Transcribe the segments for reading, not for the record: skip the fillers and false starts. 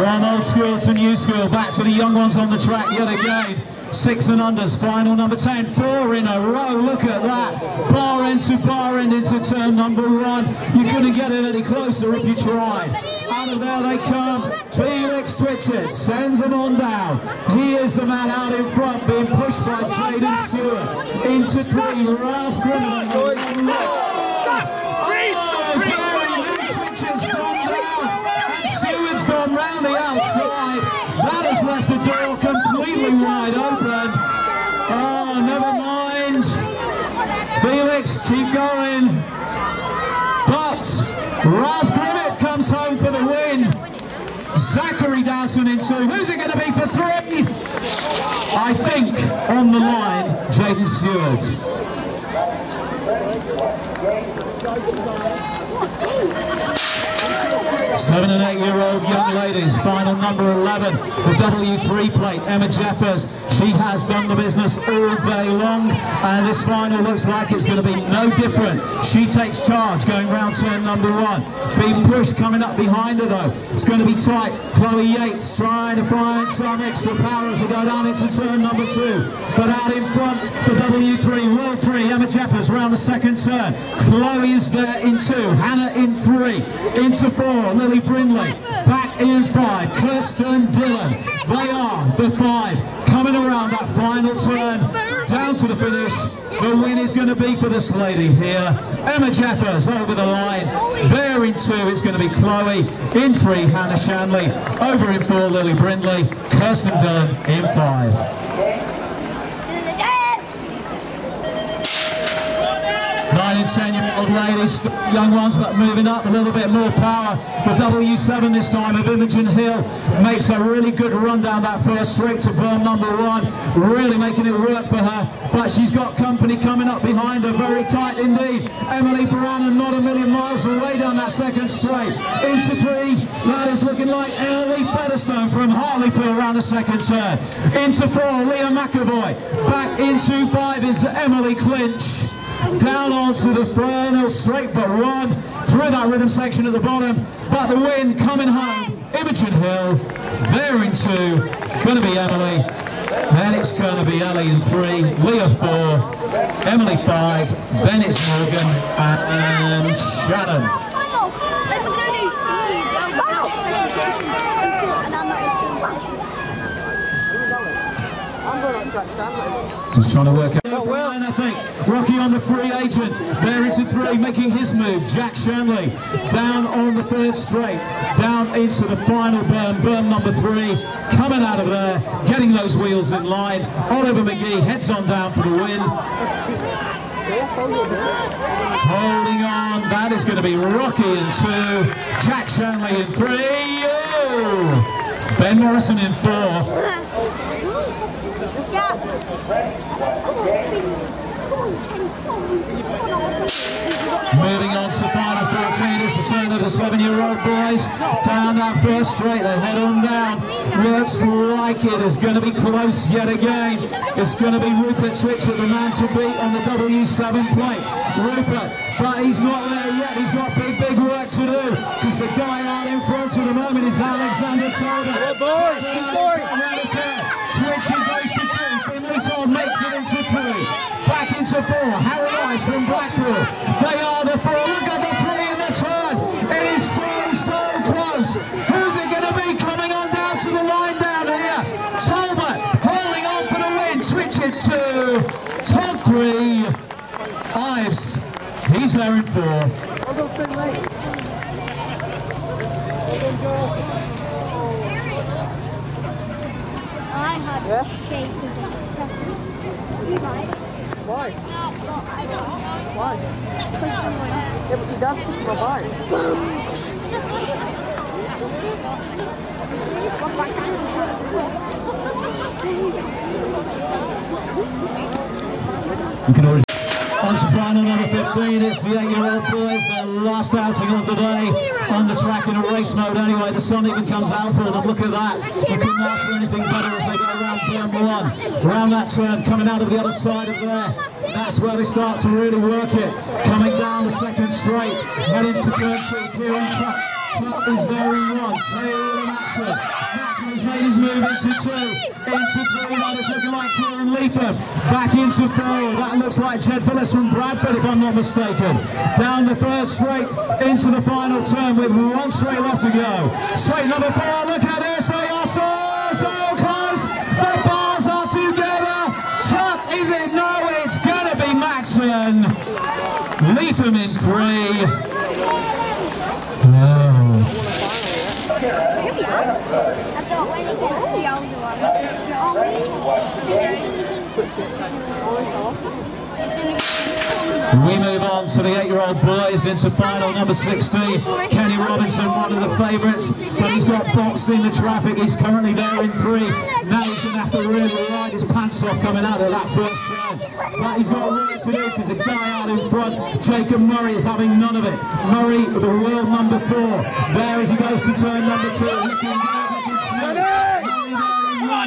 From old school to new school, back to the young ones on the track yet again. 6 and unders, final number 10, 4 in a row, look at that. Bar end into turn number 1. You couldn't get it any closer if you tried. Out of there they come. Felix twitches, sends them on down. He is the man out in front, being pushed by Jaden Stewart. Into 3, Ralph Grimmer. Twitches gone down, and Stewart's gone round the outside. That has left the door completely wide open. Oh, never mind. Felix, keep going. But Ralph Grimmett comes home for the win. Zachary Dawson in 2. Who's it going to be for 3? I think on the line, Jaden Stewart. 7 and 8-year-old young ladies, final number 11, the W3 plate, Emma Jeffers. She has done the business all day long, and this final looks like it's going to be no different. She takes charge going round turn number 1. Being pushed coming up behind her though. It's going to be tight. Chloe Yates trying to find some extra power as they go down into turn number 2. But out in front, the W3, World 3, Emma Jeffers round the second turn. Chloe is there in 2, Hannah in 3, into 4, Lily Brindley, back in 5, Kirsten Dillon. They are the 5 coming around that final turn, down to the finish. The win is going to be for this lady here. Emma Jeffers over the line. There in 2 is going to be Chloe. In 3, Hannah Shanley. Over in 4, Lily Brindley. Kirsten Dillon in 5. 9 and 10-year-old ladies, young ones, but moving up a little bit more power. The W7 this time of Imogen Hill makes a really good run down that first straight to berm number 1, really making it work for her. But she's got company coming up behind her, very tight indeed. Emily Brannan not a million miles away down that second straight. Into 3, that is looking like Ellie Featherstone from Hartlepool around the second turn. Into 4, Leah McAvoy. Back into 5 is Emily Clinch. Down onto the final straight but 1 through that rhythm section at the bottom, but the win coming home, Imogen Hill. There in 2, going to be Emily, then it's going to be Ellie in 3, Leah 4, Emily 5, then it's Morgan and Shannon. Just trying to work out. Brian, I think. Rocky on the free agent. There into 3, making his move. Jack Shanley down on the 3rd straight. Down into the final berm. Berm number 3. Coming out of there. Getting those wheels in line. Oliver McGee heads on down for the win. Holding on. That is going to be Rocky in 2. Jack Shanley in 3. Oh! Ben Morrison in 4. Moving on to final 14, it's the turn of the 7-year-old boys. Down that first straight, they head on down. Looks like it is going to be close yet again. It's going to be Rupert Twitcher, the man to beat on the W7 plate. Rupert, but he's not there yet. He's got big work to do. Because the guy out in front at the moment is Alexander Talbot. Twitcher goes to 2. Finley Todd makes it into 3. Back into 4. Harry Ice from Blackpool. They are the 4. Look at the 3 in the turn. It is so close. Who's it going to be coming on down to the line down here? Talbot holding on for the win. Twitcher 2. Todd 3. Ives. He's there in 4. Yes? Why? Why? Yeah, but you don't think about why. You can always on to final number 15, it's the 8-year-old boys, their last outing of the day on the track in a race mode anyway. The sun even comes out for them, look at that. They couldn't ask for anything better as they go around berm 1. Around that turn, coming out of the other side of there. That's where they start to really work it. Coming down the second straight, heading to turn 2, Kieran Tuck is there in 1. Taylor Matson. Matson has made his move into 2. Into 3. That is looking like Kieran Leatham. Back into 4. That looks like Jed Phillips from Bradford, if I'm not mistaken. Down the 3rd straight into the final turn with 1 straight left to go. Straight number 4. Look at this. They are so close. The bars are together. Tuck, is it? No, it's going to be Matson. Leatham in 3. We move on to the 8-year-old boys into final number 16. Kenny Robinson, one of the favourites, but he's got boxed in the traffic. He's currently there in 3. Now he's going to have to really ride his pants off coming out of that first turn. But he's got work to do because the guy out in front, Jacob Murray, is having none of it. Murray, the world number 4, there as he goes to turn number 2. Looking good, looking smooth.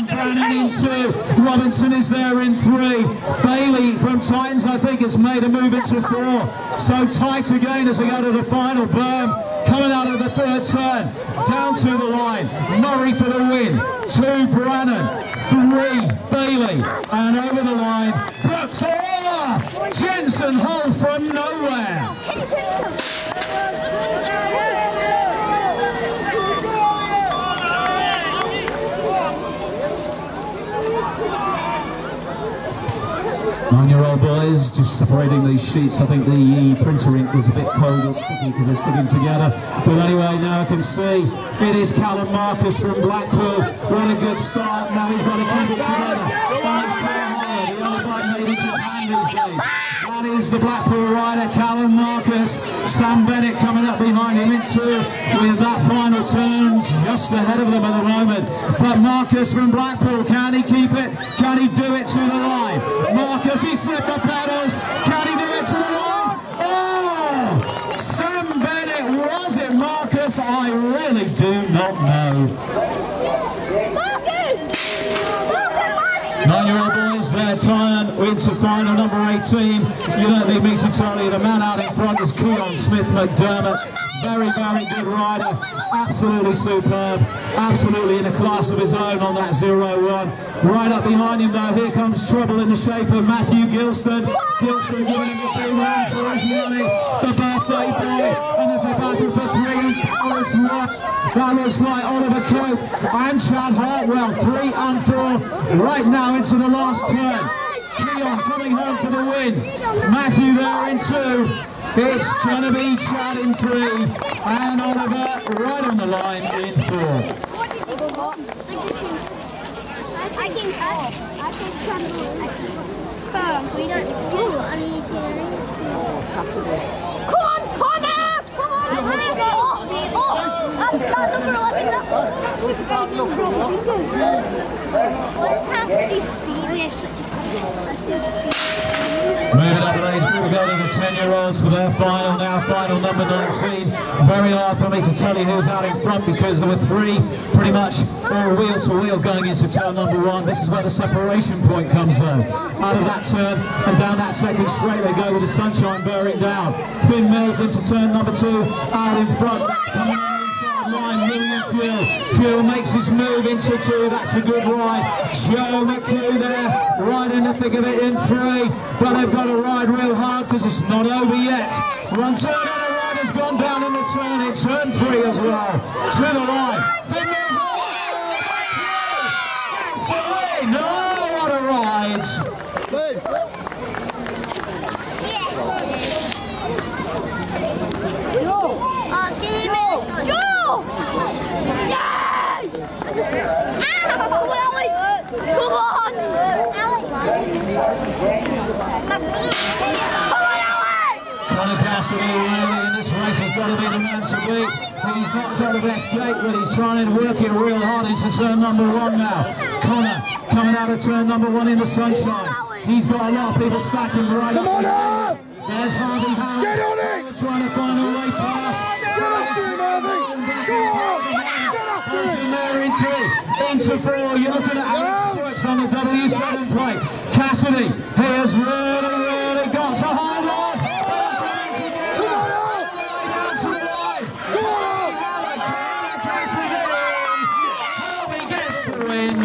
Brannan in 2. Robinson is there in 3. Bailey from Titans, I think, has made a move into 4. So tight again as we go to the final berm. Coming out of the 3rd turn. Down to the line. Murray for the win. 2 Brannan. 3 Bailey. And over the line. Brooks. Jensen Hull from nowhere. 9-year-old boys just separating these sheets. I think the printer ink was a bit cold or sticky because they're sticking together. But anyway, now I can see it is Callum Marcus from Blackpool. What a good start. Now he's got to keep it together. And it's Claire Howard, the only guy made in Japan these days. That is the Blackpool rider, Callum Marcus. Sam Bennett coming up behind him in 2 with that final turn just ahead of them at the moment. But Marcus from Blackpool, can he keep it? Can he do it to the line? Marcus, he slipped the pedals. Can he do it to the line? Oh! Sam Bennett, was it Marcus? I really do not know. 9-year-old boys, their turn into final number 18. You don't need me to tell you, the man out in front is Keon Smith McDermott. Very, very good rider. Absolutely superb. Absolutely in a class of his own on that 0-1. Right up behind him though, here comes trouble in the shape of Matthew Gilston. Gilston giving him a big run for his money. The birthday boy. And there's a battle for 3 and 4 as well. That looks like Oliver Cope and Chad Hartwell. 3 and 4 right now into the last turn. Keon coming home for the win. Matthew there in 2. It's going to be Chad in 3 and Oliver right on the line in 4. Moving up in age group, we go to the 10-year-olds for their final now, final number 19. Very hard for me to tell you who's out in front because there were 3 pretty much all wheel to wheel going into turn number 1. This is where the separation point comes though. Out of that turn and down that 2nd straight they go with the sunshine bearing down. Finn Mills into turn number 2, out in front, coming on the inside line, William Fuel. Fuel makes his move into 2, that's a good ride. Joe McHugh there, right in the thick of it in 3, but they've got to ride real hard because it's not over yet. One turn and a rider's gone down in the turn, in turn 3 as well. To the line, Finn Mills, it's a win! Oh, what a ride! Come on! Connor Cassidy really in this race has got to be the man to beat. He's not got the best gate, but he's trying to work it real hard into turn number 1 now. Connor coming out of turn number 1 in the sunshine. He's got a lot of people stacking right up. There's Harvey Howard. Get on it! Trying to find a way past. Shut up, Harvey! Go on! In there in 3, into 4, you're looking at Alex Brooks on the W7 plate. Cassidy, he has really got to hold on. They're coming together. All the way down to the line. win.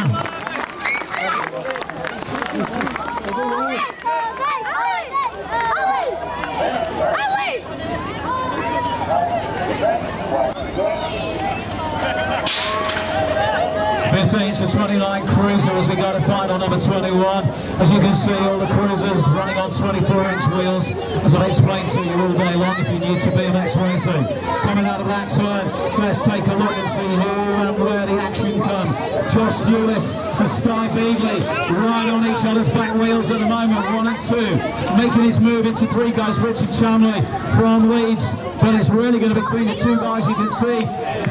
15 to 29 cruiser as we go to final number 21. As you can see, all the cruisers running on 24-inch wheels, as I've explained to you all day long if you're new to BMX racing. Coming out of that turn, let's take a look and see who and where the action comes. Josh Lewis and Sky Beagley right on each other's back wheels at the moment, 1 and 2. Making his move into 3 guys, Richard Chamley from Leeds, but it's really going to be between the 2 guys you can see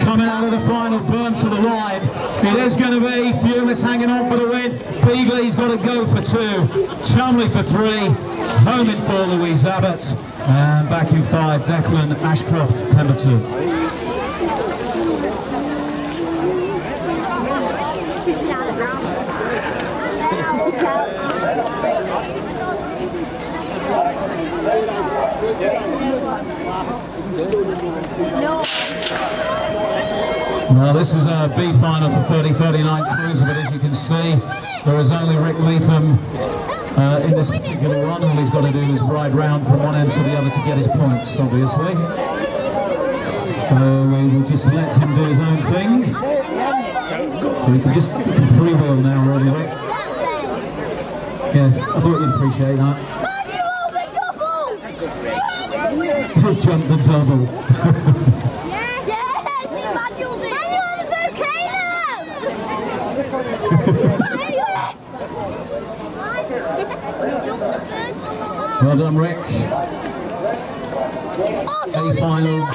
coming out of the final burn to the line. It is going to be Lewis hanging on for the win. Beagley's got to go for 2, Chamley for 3, home in 4 Louise Abbott, and back in 5 Declan Ashcroft Pemberton. Well, this is a B final for 30-39 cruiser, but as you can see, there is only Rick Leatham in this particular run. All he's got to do is ride round from one end to the other to get his points, obviously. So we will just let him do his own thing. So we can freewheel now, really, Rick. Yeah, I thought you'd appreciate that. He'll jump the double. Well done, Rick. A-final,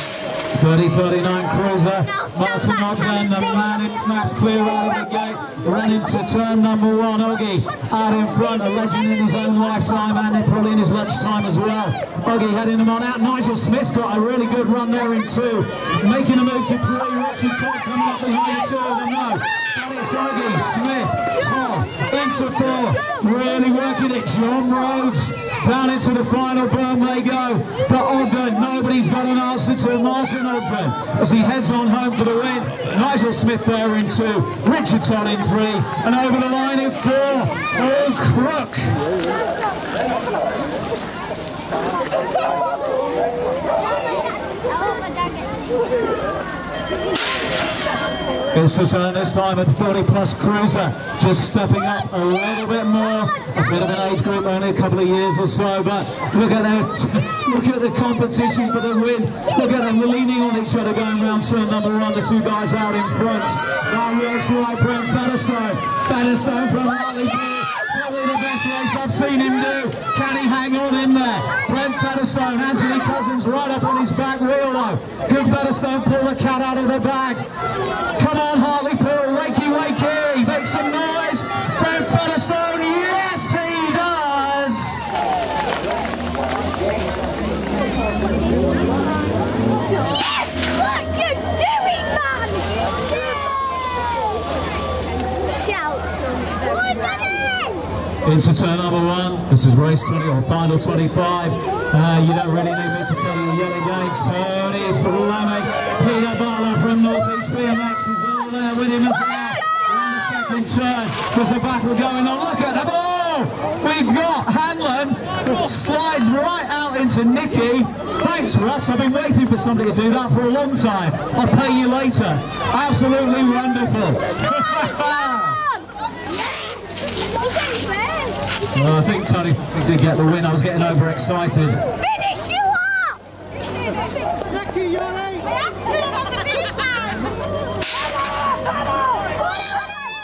30-39 cruiser. Martin Ogden, the man who snaps clear out of the gate, ran into turn number 1. Oggy out in front, a legend in his own lifetime and probably in his lunchtime as well. Oggy heading them on out. Nigel Smith's got a really good run there in 2. Making a move to 3. Richard Todd coming up behind the 2 of them now. But it's Oggy, Smith, Todd, into 4. Really working it. John Rhodes. Down into the final burn they go, but Ogden, nobody's got an answer to Martin Ogden as he heads on home for the win. Nigel Smith there in 2, Richard Todd in 3, and over the line in 4, oh Crook. It's the turn this time at the 40-plus cruiser, just stepping up a little bit more, a bit of an age group, only a couple of years or so, but look at that, look at the competition for the win. Look at them leaning on each other going round turn number 1, the 2 guys out in front. That looks like Brent Featherstone. Featherstone from Hartlepool. Probably the best race I've seen him do. Can he hang on in there? Brent Featherstone, Anthony Cousins right up on his back wheel though. Can Featherstone pull the cat out of the bag? Come on Hartlepool, wakey wakey, make some noise. Brent Featherstone, yes he does! What you doing, man? Shout. Into turn number 1. This is race 20 or final 25. You don't really need me to tell you yet again. Tony Fleming, Peter Butler from North East BMX is all there with him as well. On the second turn, there's a battle going on. Look at the ball! We've got Hanlon, slides right out into Nicky. Thanks, Russ. I've been waiting for somebody to do that for a long time. I'll pay you later. Absolutely wonderful. Well, I think Tony did get the win. I was getting overexcited. Finish you up!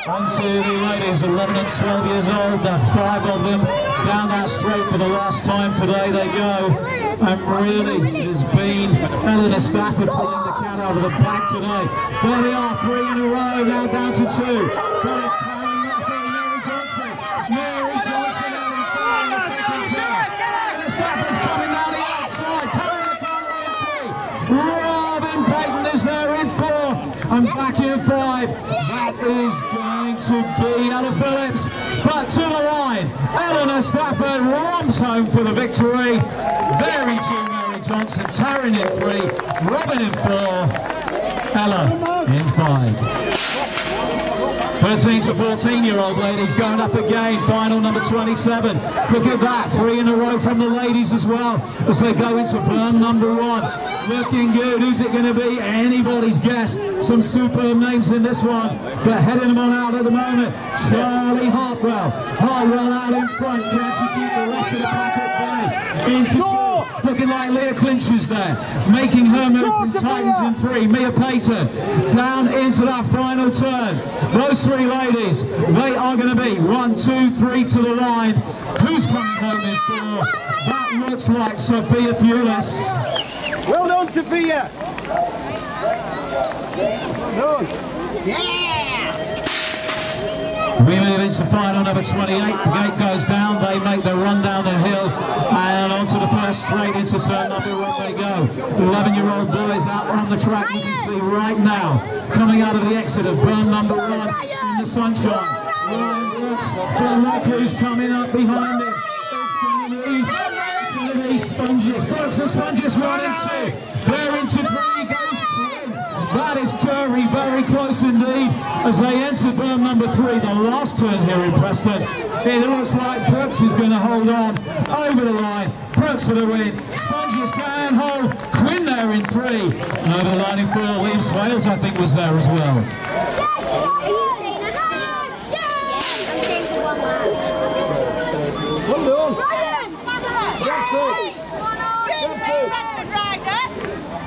On to the ladies, 11 and 12 years old. There are 5 of them down that straight for the last time today. They go. And really, it has been Eleanor Stafford pulling the cat out of the bag today. There they are, 3 in a row, now down to 2. But it's Karen Nutter and Mary Johnson. Mary Johnson out in front in the second turn. Eleanor Stafford's coming down the outside. Terry McConnell in 3. Robin Payton is there in 4. And back in 5. That is going to be Ella Phillips. But to the line, Eleanor Stafford romps home for the victory. There in 2, Mary Johnson. Taryn in 3. Robin in 4. Ella in 5. 13 to 14-year-old ladies going up again. Final number 27. Look at that, 3 in a row from the ladies as well as they go into berm number 1. Looking good. Who's it going to be? Anybody's guess. Some superb names in this one, but heading them on out at the moment. Charlie Hartwell. Hartwell out in front. Can she keep the rest of the pack at bay? Into 2. Looking like Leah clinches there, making her move from Titans in 3. Mia Pater down into that final turn. Those 3 ladies, they are going to be 1, 2, 3 to the line. Who's coming home in 4? That looks like Sophia Fulis. Well done, Sophia. Well done. We move into final number 28. The gate goes down. They make their run down the hill and onto the first straight into turn number 1 they go. 11-year-old boys out on the track. You can see right now coming out of the exit of berm number 1 in the sunshine. Ryan Brooks, but look who's coming up behind him. It's going to be Sponges. Brooks and Sponges 1 and 2. They're into 3. Goes Quinn. That is very close indeed as they enter berm number 3, the last turn here in Preston. It looks like Brooks is going to hold on over the line. Brooks for the win. Sponges can hold. Quinn there in 3. Over the line in 4. Liam Swales, I think, was there as well. Well done.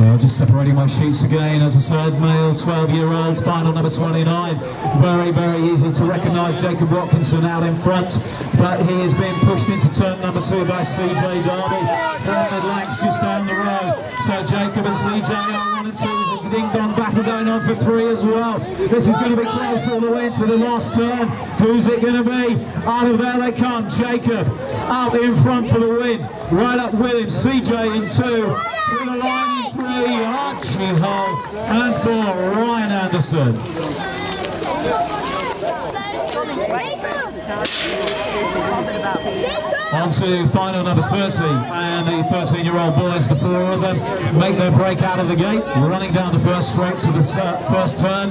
Well, just separating my sheets again, as I said, male 12-year-olds, final number 29. Very easy to recognise Jacob Watkinson out in front, but he has been pushed into turn number 2 by CJ Darby. Pyramid Lax just down the road. So Jacob and CJ are 1 and 2. There's a ding-dong battle going on for 3 as well. This is going to be close all the way into the last turn. Who's it going to be? Out of there they come. Jacob out in front for the win. Right up with him, CJ in 2. To the line in 3, Archie Hull, and 4, Ryan Anderson. On to final number 30, and the 13-year-old boys, the 4 of them, make their break out of the gate, running down the first straight to the first turn.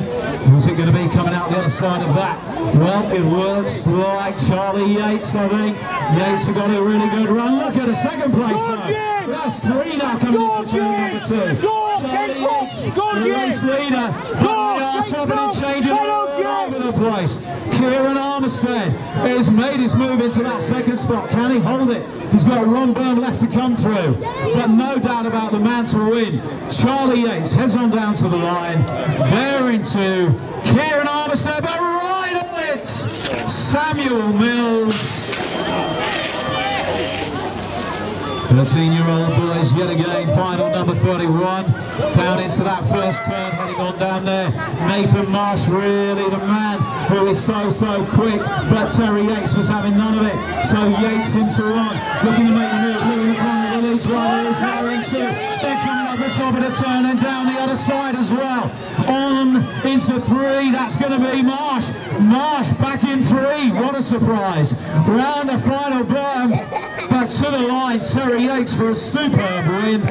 Who's it going to be coming out the other side of that? Well, it looks like Charlie Yates, I think. Yates have got a really good run. Look at the second place though. That's 3 now coming into turn number 2. Charlie Yates, the race leader, but they are swapping and changing all over the place. Kieran Armistead has made his move into that second spot. Can he hold it? He's got one berm left to come through, but no doubt about the man to win. Charlie Yates heads on down to the line. They're into Kieran Armistead, but right on it, Samuel Mills. 13-year-old boys yet again, final number 31, down into that first turn, heading on down there. Nathan Marsh, really the man who is so quick, but Terry Yates was having none of it. So Yates into 1, looking to make the move, Blue in the corner, the lead driver is now in 2. They're coming up the top of the turn and down the other side as well. On into 3, that's going to be Marsh. Marsh back in 3, what a surprise. Round the final berm, but to the line, Terry Yates for a superb win.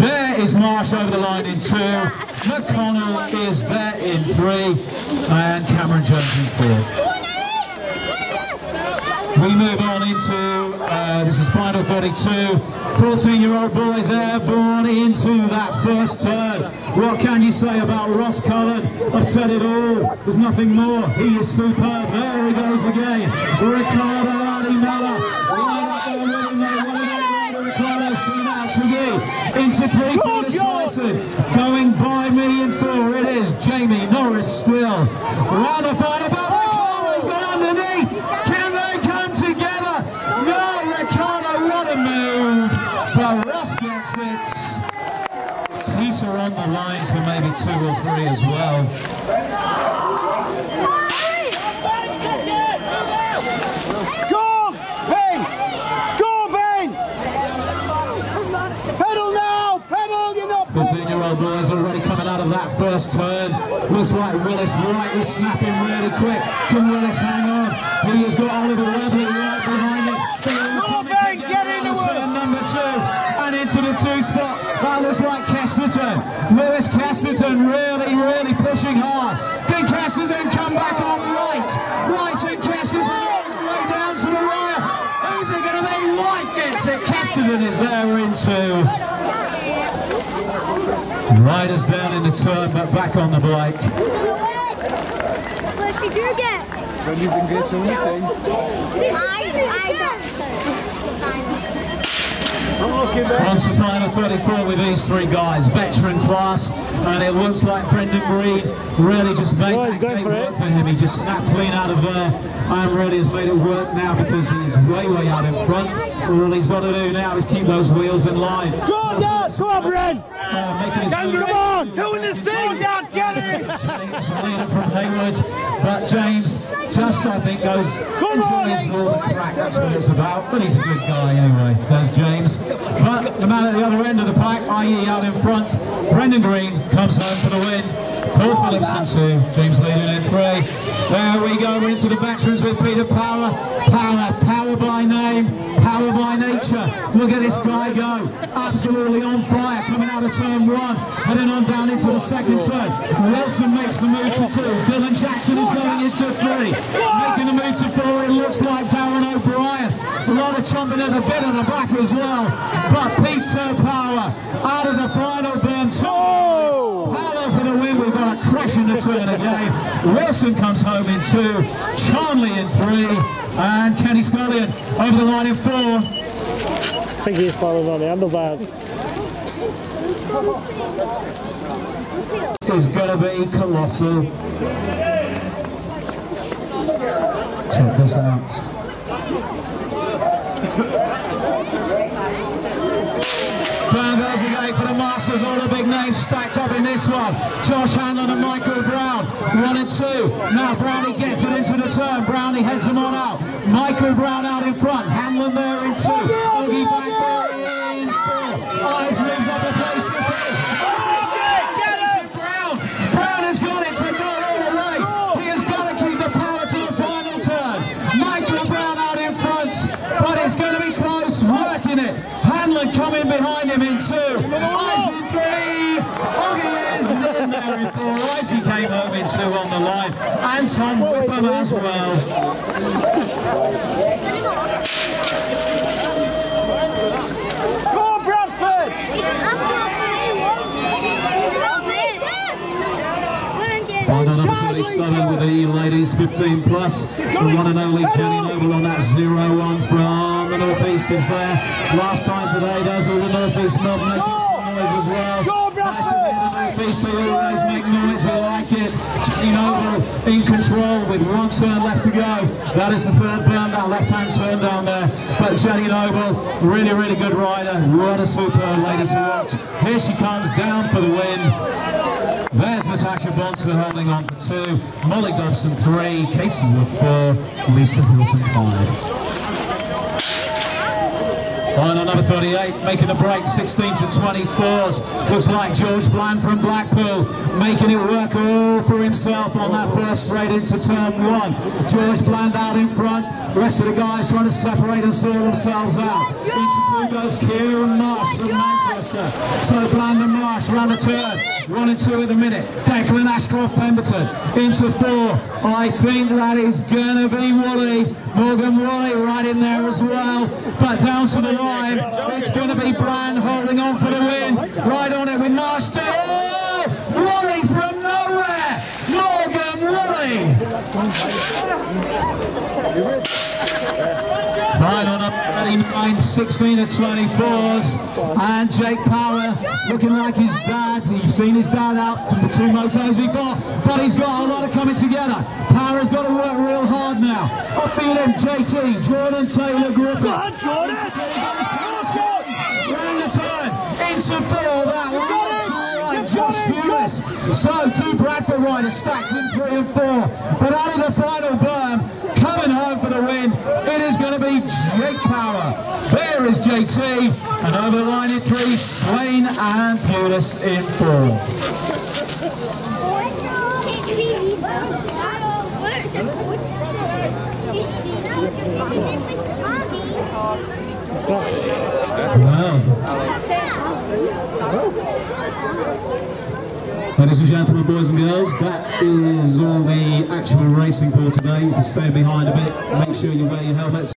There is Marsh over the line in 2. McConnell is there in 3. And Cameron Jones in 4. We move on into, this is final 32. 14-year-old boys airborne into that first turn. What can you say about Ross Cullen? I've said it all. There's nothing more. He is superb. There he goes again. Ricardo Adimella. Right up there with him. Ricardo's turned out to be into 3 for decisive. Going by me in 4. It is Jamie Norris still. Round the final, but Ricardo's gone underneath. Can they come together? No, Ricardo, what a move. But Ross gets it. Peter on the line for maybe 2 or 3 as well. Go, Ben! Go, Ben! Pedal now! Pedal, you're not... 15-year-old boys already coming out of that first turn. Looks like Willis Wright was snapping really quick. Can Willis hang on? He has got Oliver Webley right behind him. Go, Ben, get into turn number 2 and into the 2 spot. That looks like Kesterton. Lewis Kesterton really pushing hard. Can Kesterton come back on right? Preston is there into riders down in the turn, but back on the bike. What did you get? When you can get to anything. I got On to final 34 with these three guys, veteran class, and it looks like Brendan Green really just made that game work for him. He just snapped clean out of there and really has made it work now because he's way out in front. All he's got to do now is keep those wheels in line. Go on, Dad! Come on, Bren! Making his move. Come on! Doing this thing! Go, Dad, get it! James leading from Hayward, but James just, I think, enjoys all the crack. That's what it's about. But he's a good guy anyway. There's James. But the man at the other end of the pack, i.e. out in front, Brendan Green comes home for the win. Paul Phillipson 2, James leading in 3. There we go, we're into the veterans with Peter Power. Power by name, power by nature. Look at this guy go, absolutely on fire, coming out of turn 1, heading on down into the second turn. Wilson makes the move to 2, Dylan Jackson is going into 3, making the move to 4, it looks like Darren O'Brien. A lot of chomping at the bit of the back as well, but Peter Power out of the final burn 2. Power for the win, we've got a crash in the turn again. Wilson comes home in 2, Charnley in 3, and Kenny Scullion over the line in 4. I think he's falling on the handlebars. Is going to be colossal. Check this out. Down goes the gate for the Masters, all the big names stacked up in this one. Josh Hanlon and Michael Brown, 1 and 2. Now Brownie gets it into the turn, Brownie heads him on out. Michael Brown out in front, Hanlon there in 2. Oggy back there in 4. Eyes moves up a place to 3. Brown has got it to go all the way. He has got to keep the power to the final turn. Michael Brown out in front, but it's going to be close, working it. Hanlon coming behind him in 2. Eyes in 3. Oggy is in there in 4. Ivesy came home in 2 on the line. And Tom Whipham as well. Go on, Bradford! Final number 37 with the ladies 15 plus. The one and only Jenny Noble on that 0-1 from the Northeast is there. Last time today, there's all the Northeast mob making some noise as well. Nice to hear the Northeast, they always make noise, we like it. Jenny Noble in control with 1 turn left to go. That is the third burn, that left-hand turn down there. But Jenny Noble, really good rider. What a superb lady to watch. Here she comes down for the win. There's Natasha Bonson holding on for 2, Molly Dobson 3, Katie Wood 4, Lisa Hilton 5. Final number 38, making the break, 16 to 24s. Looks like George Bland from Blackpool, making it work all for himself on that first straight into turn 1. George Bland out in front, the rest of the guys trying to separate and sort themselves out. Into 2 goes Kieran Marsh from Manchester. So Bland and Marsh round the turn, 1 and 2 in a minute. Declan Ashcroft Pemberton into 4. I think that is going to be Woolley. Morgan Woolley right in there as well. But down to the line, it's going to be Bland holding on for the win. Right on it with Marsh. Oh! Woolley from nowhere! Morgan Woolley! Final number 39, 16 to 24s, and Jake Power looking like his dad. You've seen his dad out to the 2 motors before, but he's got a lot of coming together. Power has got to work real hard now. Upbeat him, JT, Jordan Taylor Griffiths. Round the turn, into 4, that one. Josh Hewis. So 2 Bradford riders stacked in 3 and 4, but out of the final berm, coming home for the win, it is going to be Jake Power. There is JT, and over the line in 3, Swain and Hewis in 4. Well. Ladies and gentlemen, boys and girls, that is all the actual racing for today. You can stand behind a bit, make sure you wear your helmets.